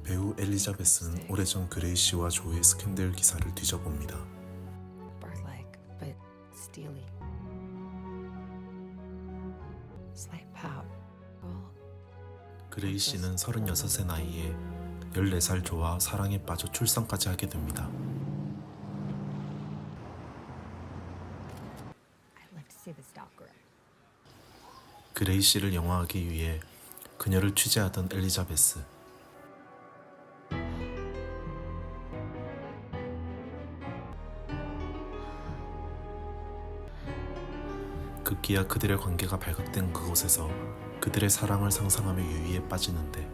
배우 엘리자베스는 오래전 그레이시와 조의 스캔들 기사를 뒤져봅니다. Bird-like, but steely. Slight pout. Well, 그레이시는 36의 나이에 14살 조와 사랑에 빠져 출산까지 하게 됩니다. I'd like to see this dog grow. 그레이시를 영화하기 위해 그녀를 취재하던 엘리자베스. 급기야 그들의 관계가 발각된 그곳에서 그들의 사랑을 상상하며 유유에 빠지는데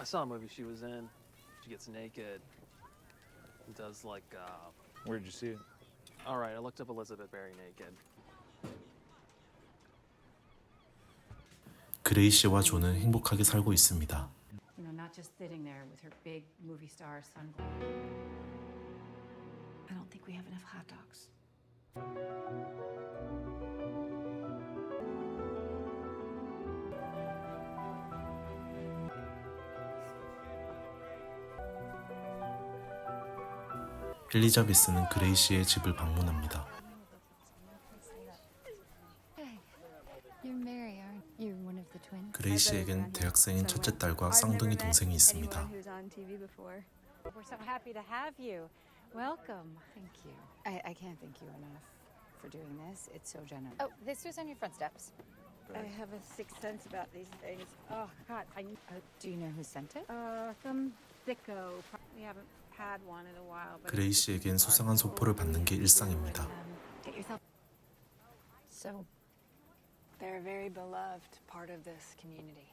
I saw a movie she was in. She gets naked. Does like Where did you see it? all right, I looked up Elizabeth Berry naked. 그레이시와 조는 행복하게 살고 있습니다. You know, not just sitting there with her big movie star son. I don't think we have enough hot dogs. 엘리자베스는 그레이시의 집을 방문합니다. You're Mary, aren't you? One of the twins. 그레이시에겐 대학생인 첫째 딸과 쌍둥이 동생이 있습니다. We're so happy to have you. Welcome. Thank you. I can't thank you enough for doing this. It's so generous. Oh, this was on your front steps. I have a sixth sense about these things. Oh God, Do you know who sent it? some sicko. We haven't had one in a while. But 그레이시에겐 수상한 소포를 받는 게 일상입니다. Get yourself. So, they're a very beloved part of this community.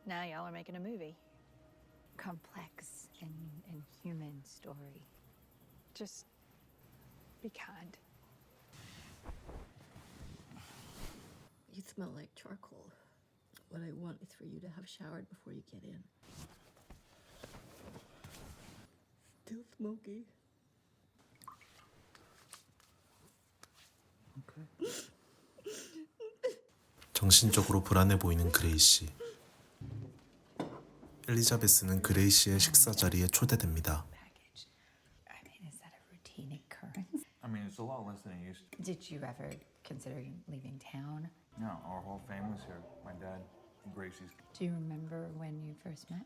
Now y'all are making a movie. Complex and human story. Just be kind. You smell like charcoal. What I want is for you to have showered before you get in. Still smoky. 정신적으로 불안해 보이는 그레이시. 엘리자베스는 그레이시의 식사 자리에 초대됩니다. Package. I mean, is that a routine occurrence? I mean, it's a lot less than it used to. Did you ever consider leaving town? No, our whole family's here. My dad, Gracie's. Do you remember when you first met?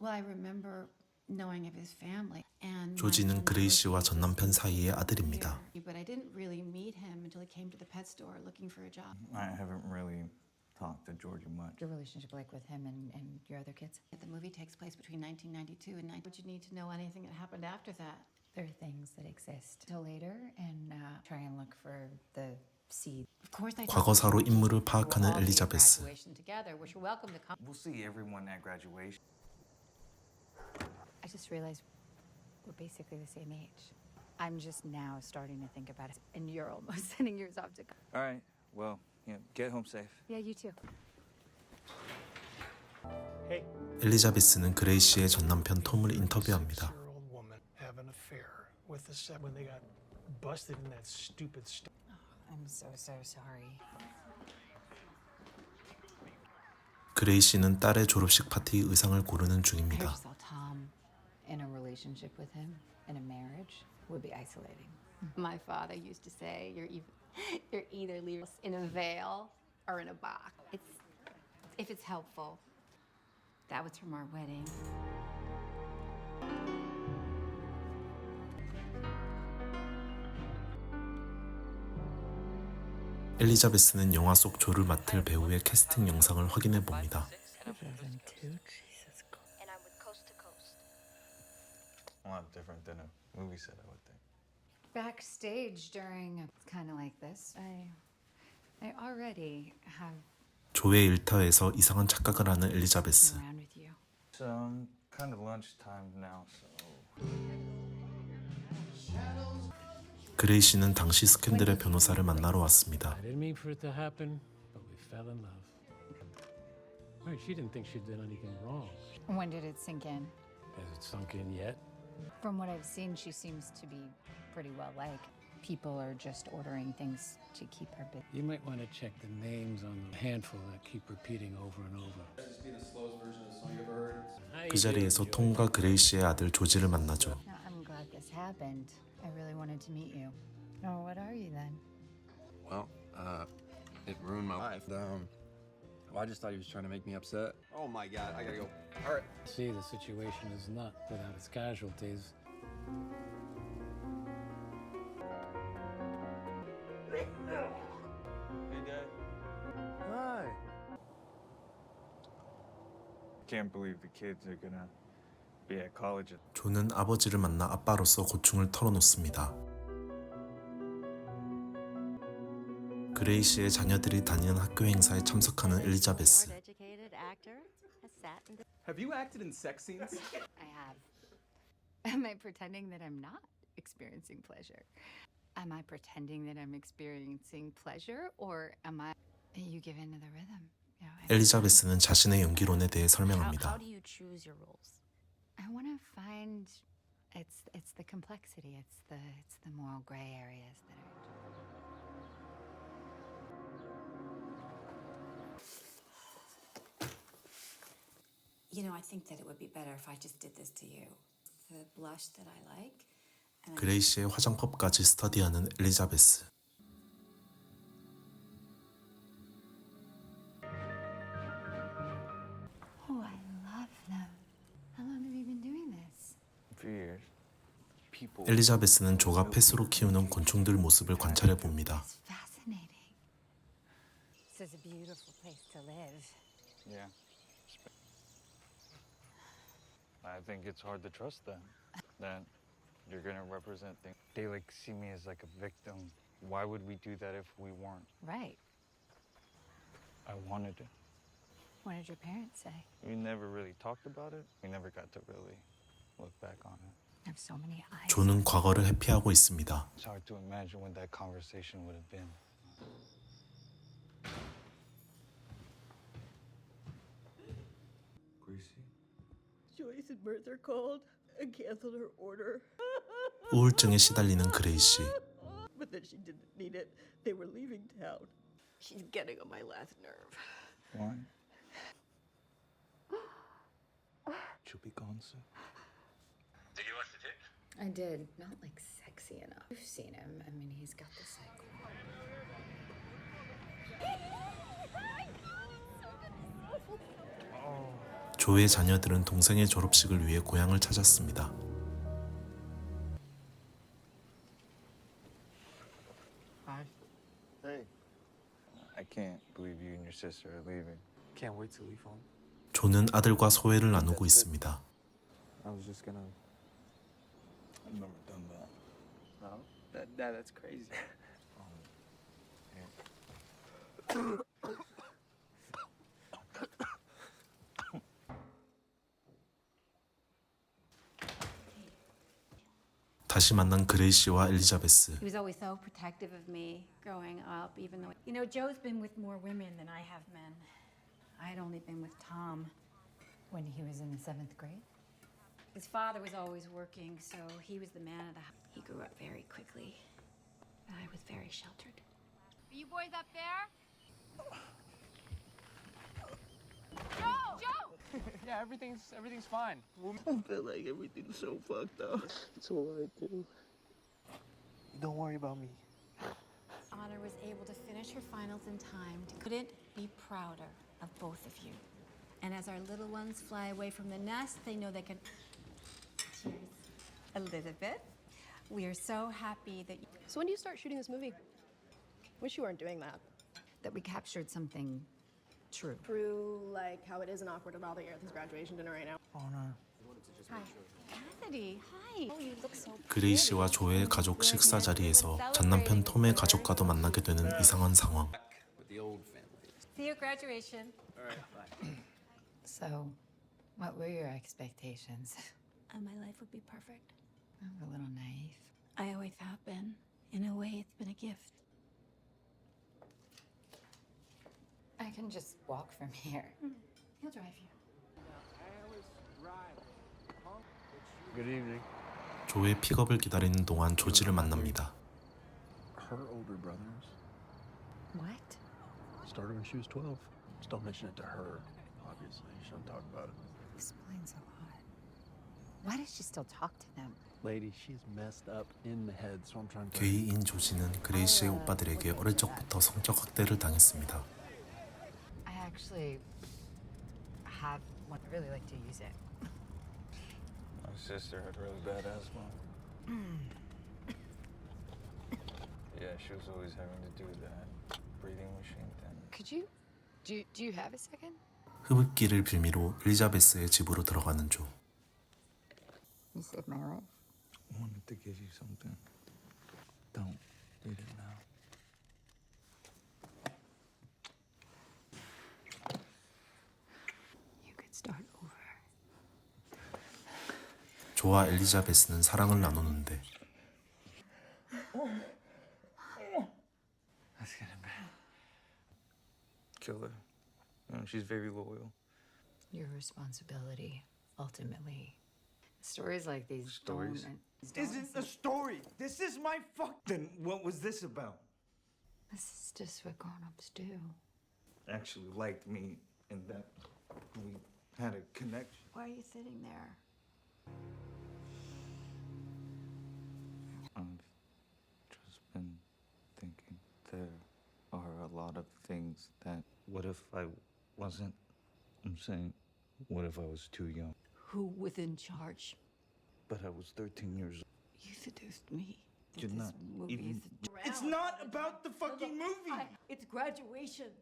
Well, I remember knowing of his family and 조지는 그레이시와 전남편 사이의 아들입니다. But I didn't really meet him until he came to the pet store looking for a job. I haven't really talked to Georgia much. Your relationship like with him and your other kids? The movie takes place between 1992 and 19. Would you need to know anything that happened after that? There are things that exist till later and try and look for the seed. Of course, I 과거사로 인물을 파악하는 엘리자베스. together, which you're welcome to come. We'll see everyone at graduation. I just realized we're basically the same age. I'm just now starting to think about it, and you're almost sending yours off to. All right. Well, get home safe. Yeah, you too. 엘리자베스는 그레이시의 전남편 톰을 인터뷰합니다. 6-year-old woman have an affair with the when they got busted in that stupid stuff. I'm so sorry. 그레이시는 딸의 졸업식 파티 의상을 고르는 I 중입니다. just saw Tom in a relationship with him, in a marriage, would be isolating. My father used to say, you're either leave us in a veil or in a box. If it's helpful. That was from our wedding. 엘리자베스는 영화 속 조를 맡을 배우의 캐스팅 영상을 확인해 봅니다. 2002? Jesus Christ. And I'm with Coast to Coast. A lot different than a movie set, I would think. Backstage during it's kind of like this. I already have 조의 일터에서 이상한 착각을 하는 엘리자베스. around with you. It's kind of lunchtime now, so 그레이 씨는 당시 스캔들의 변호사를 만나러 왔습니다. I didn't mean for it to happen, but we fell in love. Right, she didn't think she did anything wrong. When did it sink in? Has it sunk in yet? From what I've seen, she seems to be pretty well liked. People are just ordering things to keep her busy. You might want to check the names on the handful that keep repeating over and over. 그 자리에서 톰과 그레이 씨의 아들 조지를 만나죠. Now, I'm glad this happened. I really wanted to meet you. Oh, what are you then? Well, it ruined my life. I just thought he was trying to make me upset. Oh my God, I gotta go. All right. See, the situation is not without its casualties. Hey, Dad. Hi. Can't believe the kids are gonna be at college. 존은 아버지를 만나 아빠로서 고충을 털어놓습니다. 그레이 씨의 자녀들이 다니는 학교 행사에 참석하는 엘리자베스. Have you acted in sex scenes? I have. Am I pretending that I'm not experiencing pleasure? Am I pretending that I'm experiencing pleasure, or am I? You give in to the rhythm. You know, 엘리자베스는 자신의 연기론에 대해 설명합니다. How do you choose your roles? I want to find. It's the complexity. It's the moral gray areas that are. You know, I think that it would be better if I just did this to you. The blush that I like. 그레이 씨의 화장법까지 스터디하는 엘리자베스. Oh, I love them. How long have you been doing this? A few years. People. 엘리자베스는 조가 펫으로 키우는 곤충들 모습을 관찰해 봅니다. It's fascinating. This is a beautiful place to live. Yeah. I think it's hard to trust them. That you're gonna represent things. They like see me as like a victim. Why would we do that if we weren't? Right. I wanted it. What did your parents say? We never really talked about it. We never got to really look back on it. I have so many eyes. 존은 과거를 회피하고 있습니다. It's hard to imagine what that conversation would have been. Gracie? Joyce and Bertha called and canceled her order. 우울증에 시달리는 그레이 씨. But then she didn't need it. They were leaving town. She's getting on my last nerve. Why? She'll be gone soon. Did you watch the tape? I did. Not like sexy enough. You've seen him. I mean, he's got this like. 조의 자녀들은 동생의 졸업식을 위해 고향을 찾았습니다. Hey. I can't believe you and your sister are leaving. Can't wait to leave home. 존은 아들과 소회를 나누고 있습니다. I was just gonna. I've never done that. No, that's crazy. 다시 만난 그레이 씨와 엘리자베스. He was always so protective of me growing up, even though, you know, Joe's been with more women than I have men. I had only been with Tom. When he was in the 7th grade? His father was always working, so he was the man of the house. He grew up very quickly. I was very sheltered. Are you boys up there? Joe! Joe! Yeah, everything's fine. I feel like everything's so fucked up. It's all right, dude. Don't worry about me. Honor was able to finish her finals in time. Couldn't be prouder of both of you. And as our little ones fly away from the nest, they know they can. Cheers. Elizabeth, we are so happy that So when do you start shooting this movie? Wish you weren't doing that. That we captured something true. True, like how it is an awkward about the Eric's graduation dinner right now. Oh no. Hi. Cassidy, hi. Oh, you look so 그레이 씨와 조의 가족 식사 자리에서 전남편 톰의 가족과도 만나게 되는 이상한 상황. With the old family. See you at graduation. All right, bye. So, what were your expectations? My life would be perfect. I'm a little naive. I always have been. In a way, it's been a gift. I can just walk from here. He'll drive you. Good evening. 조의 픽업을 기다리는 동안 조지를 만납니다. Her older brothers What? Started when she was 12. Just don't mention it to her, obviously. You shouldn't talk about it. Explains a lot. Why does she still talk to them? Lady, she's messed up in the head, so I'm trying to... 게이인 조지는 그레이시의 오빠들에게 어릴 적부터 성적 학대를 당했습니다. I actually have one. I really like to use it. My sister had really bad asthma. Yeah, she was always having to do that breathing machine thing. Could you? Do you have a second? 흡입기를 빌미로 엘리자베스의 집으로 들어가는 조. You saved my life. I wanted to give you something. Don't read it now. You could start over. 조와 엘리자베스는 사랑을 나누는데 That's getting bad. Kill her. You know, she's very loyal. Your responsibility, ultimately. Stories like these Stories? Isn't a story. This is my fuck. Then what was this about? This is just what grown-ups do. Actually liked me and that we had a connection. Why are you sitting there? I've just been thinking there are a lot of things that. What if I wasn't? I'm saying, what if I was too young? Who was in charge? But I was 13 years old. You seduced me. You're This not movie even. is It's not about the fucking movie. It's graduation.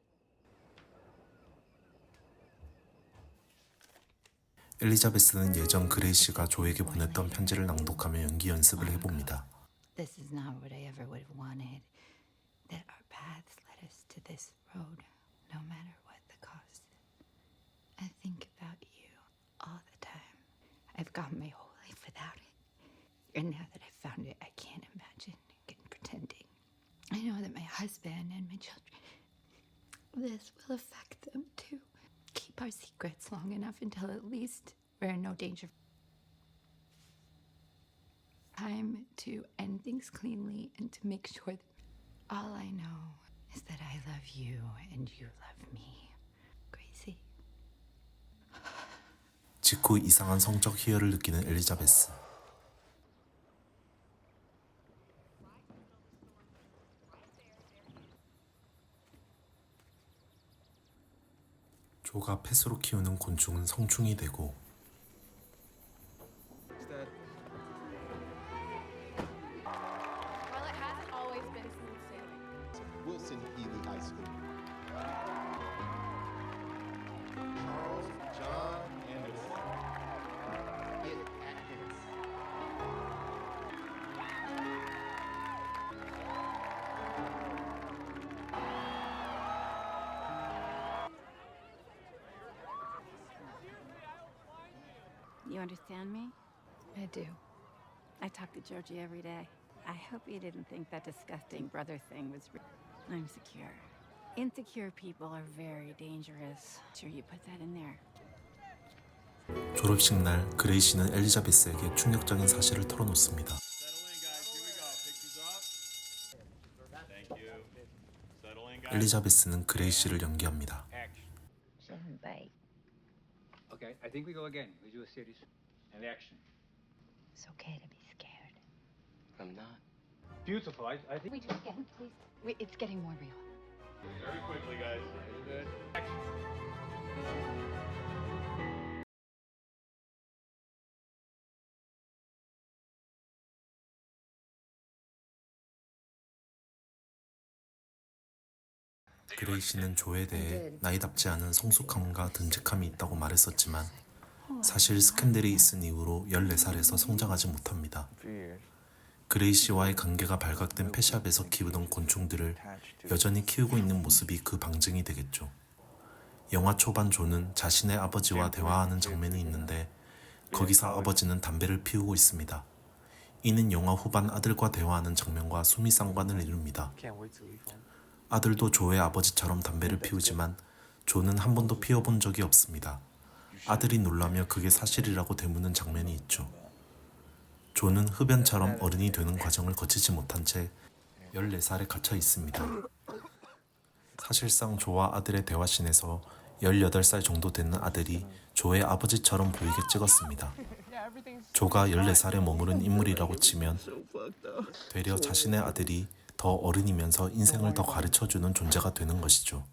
엘리자베스는 예전 그레이시가 조에게 보냈던 편지를 낭독하며 연기 연습을 해봅니다. This is not what I ever would have wanted. That our paths led us to this road, no matter what the cost. I think about you all the time. I've gone my whole life without it. And now that I've found it, I can't imagine again pretending. I know that my husband and my children, this will affect them too. Keep our secrets long enough until at least we're in no danger. Time to end things cleanly and to make sure that all I know is that I love you and you love me. Crazy. 직후 이상한 성적 희열을 느끼는 엘리자베스. 조가 펫으로 키우는 곤충은 성충이 되고 Well, it hasn't always been smooth sailing. Wilson Healy High School. Charles John Anderson. It happens. You understand me? I do. I talk to Georgie every day. I hope you didn't think that disgusting brother thing was real. I'm secure. Insecure people are very dangerous. Sure you put that in there. 졸업식 날 그레이시는 엘리자베스에게 충격적인 사실을 털어놓습니다. 엘리자베스는 그레이시를 연기합니다. Shouldn't bite. Okay, I think we go again. We do a series. And action. It's okay to be scared. I'm not. Beautiful. I think. We do it again, please. It's getting more real. Very quickly, guys. Good. Action. 그레이시는 조에 대해 나이답지 않은 성숙함과 듬직함이 있다고 말했었지만 사실 스캔들이 있은 이후로 14살에서 성장하지 못합니다. 그레이시와의 관계가 발각된 펫샵에서 키우던 곤충들을 여전히 키우고 있는 모습이 그 방증이 되겠죠. 영화 초반 조는 자신의 아버지와 대화하는 장면이 있는데 거기서 아버지는 담배를 피우고 있습니다. 이는 영화 후반 아들과 대화하는 장면과 수미 쌍관을 이룹니다. Can't wait to leave home. 아들도 조의 아버지처럼 담배를 피우지만 조는 한 번도 피워본 적이 없습니다. 아들이 놀라며 그게 사실이라고 되묻는 장면이 있죠. 조는 흡연처럼 어른이 되는 과정을 거치지 못한 채 14살에 갇혀 있습니다. 사실상 조와 아들의 대화씬에서 18살 정도 되는 아들이 조의 아버지처럼 보이게 찍었습니다. 조가 14살에 머무른 인물이라고 치면 되려 자신의 아들이 더 어른이면서 인생을 더 가르쳐주는 존재가 되는 것이죠.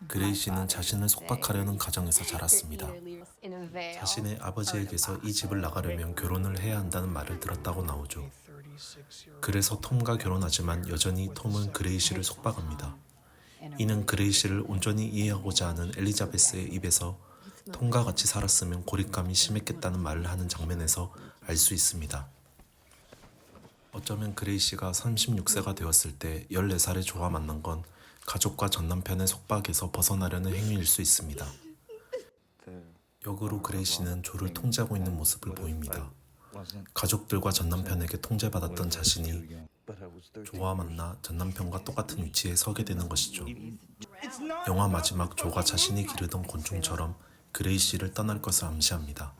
그레이시는 자신을 속박하려는 가정에서 자랐습니다. 자신의 아버지에게서 이 집을 나가려면 결혼을 해야 한다는 말을 들었다고 나오죠. 그래서 톰과 결혼하지만 여전히 톰은 그레이시를 속박합니다. 이는 그레이시를 온전히 이해하고자 하는 엘리자베스의 입에서 톰과 같이 살았으면 고립감이 심했겠다는 말을 하는 장면에서 알 수 있습니다. 어쩌면 그레이시가 36세가 되었을 때 14살의 조와 만난 건 가족과 전남편의 속박에서 벗어나려는 행위일 수 있습니다. 역으로 그레이시는 조를 통제하고 있는 모습을 보입니다. 가족들과 전남편에게 통제받았던 자신이 조와 만나 전남편과 똑같은 위치에 서게 되는 것이죠. 영화 마지막 조가 자신이 기르던 곤충처럼 그레이시를 떠날 것을 암시합니다.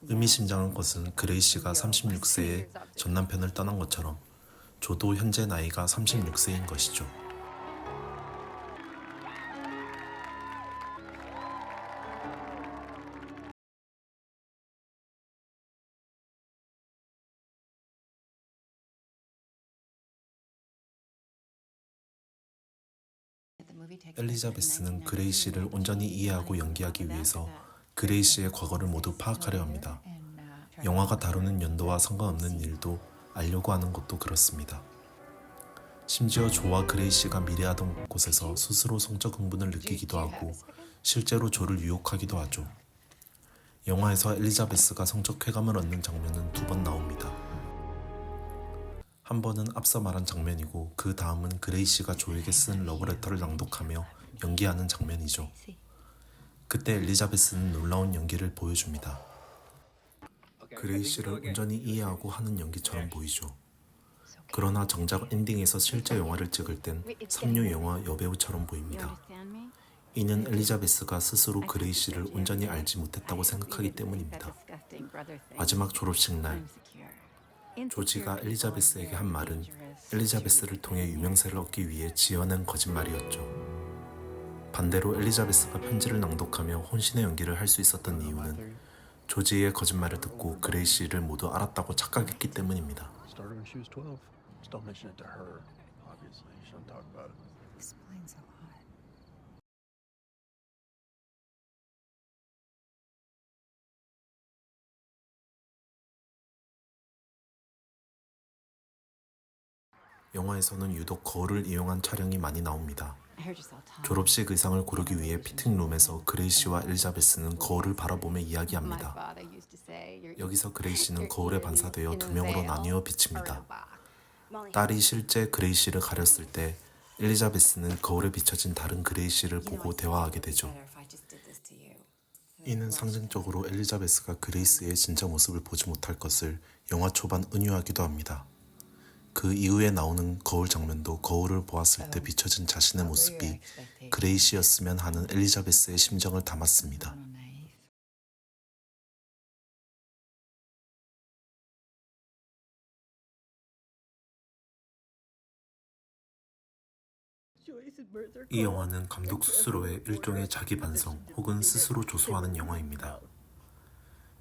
의미심장한 것은 그레이시가 36세에 전남편을 떠난 것처럼 조도 현재 나이가 36세인 것이죠. 엘리자베스는 그레이시를 온전히 이해하고 연기하기 위해서 그레이시의 과거를 모두 파악하려 합니다. 영화가 다루는 연도와 상관없는 일도 알려고 하는 것도 그렇습니다. 심지어 조와 그레이시가 미래하던 곳에서 스스로 성적 흥분을 느끼기도 하고 실제로 조를 유혹하기도 하죠. 영화에서 엘리자베스가 성적 쾌감을 얻는 장면은 2번 나옵니다. 한 번은 앞서 말한 장면이고 그 다음은 그레이시가 조에게 쓴 러브레터를 낭독하며 연기하는 장면이죠. 그때 엘리자베스는 놀라운 연기를 보여줍니다. 그레이시를 온전히 이해하고 하는 연기처럼 보이죠. 그러나 정작 엔딩에서 실제 영화를 찍을 땐 삼류 영화 여배우처럼 보입니다. 이는 엘리자베스가 스스로 그레이시를 온전히 알지 못했다고 생각하기 때문입니다. 마지막 졸업식 날 조지가 엘리자베스에게 한 말은 엘리자베스를 통해 유명세를 얻기 위해 지어낸 거짓말이었죠. 반대로 엘리자베스가 편지를 낭독하며 혼신의 연기를 할 수 있었던 이유는 조지의 거짓말을 듣고 그레이시를 모두 알았다고 착각했기 때문입니다. Started when she was 12. Just don't mention it to her. Obviously, she don't talk about it. Explains a lot. 영화에서는 유독 거울을 이용한 촬영이 많이 나옵니다. 졸업식 의상을 고르기 위해 피팅룸에서 그레이시와 엘리자베스는 거울을 바라보며 이야기합니다. 여기서 그레이시는 거울에 반사되어 2명으로 나뉘어 비칩니다. 딸이 실제 그레이시를 가렸을 때 엘리자베스는 거울에 비춰진 다른 그레이시를 보고 대화하게 되죠. 이는 상징적으로 엘리자베스가 그레이스의 진짜 모습을 보지 못할 것을 영화 초반 은유하기도 합니다. 그 이후에 나오는 거울 장면도 거울을 보았을 때 비춰진 자신의 모습이 그레이시였으면 하는 엘리자베스의 심정을 담았습니다. 이 영화는 감독 스스로의 일종의 자기 반성 혹은 스스로 조소하는 영화입니다.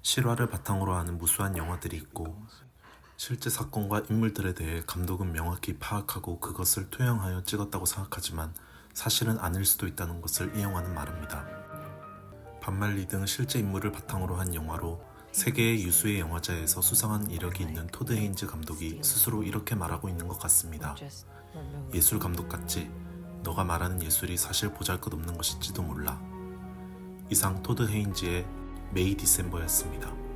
실화를 바탕으로 하는 무수한 영화들이 있고 실제 사건과 인물들에 대해 감독은 명확히 파악하고 그것을 투영하여 찍었다고 생각하지만 사실은 아닐 수도 있다는 것을 이 영화는 말합니다. 반말리 등 실제 인물을 바탕으로 한 영화로 세계의 유수의 영화제에서 수상한 이력이 있는 토드 헤인즈 감독이 스스로 이렇게 말하고 있는 것 같습니다. 예술 감독 같지? 너가 말하는 예술이 사실 보잘것없는 것일지도 몰라. 이상 토드 헤인즈의 메이 디셈버였습니다.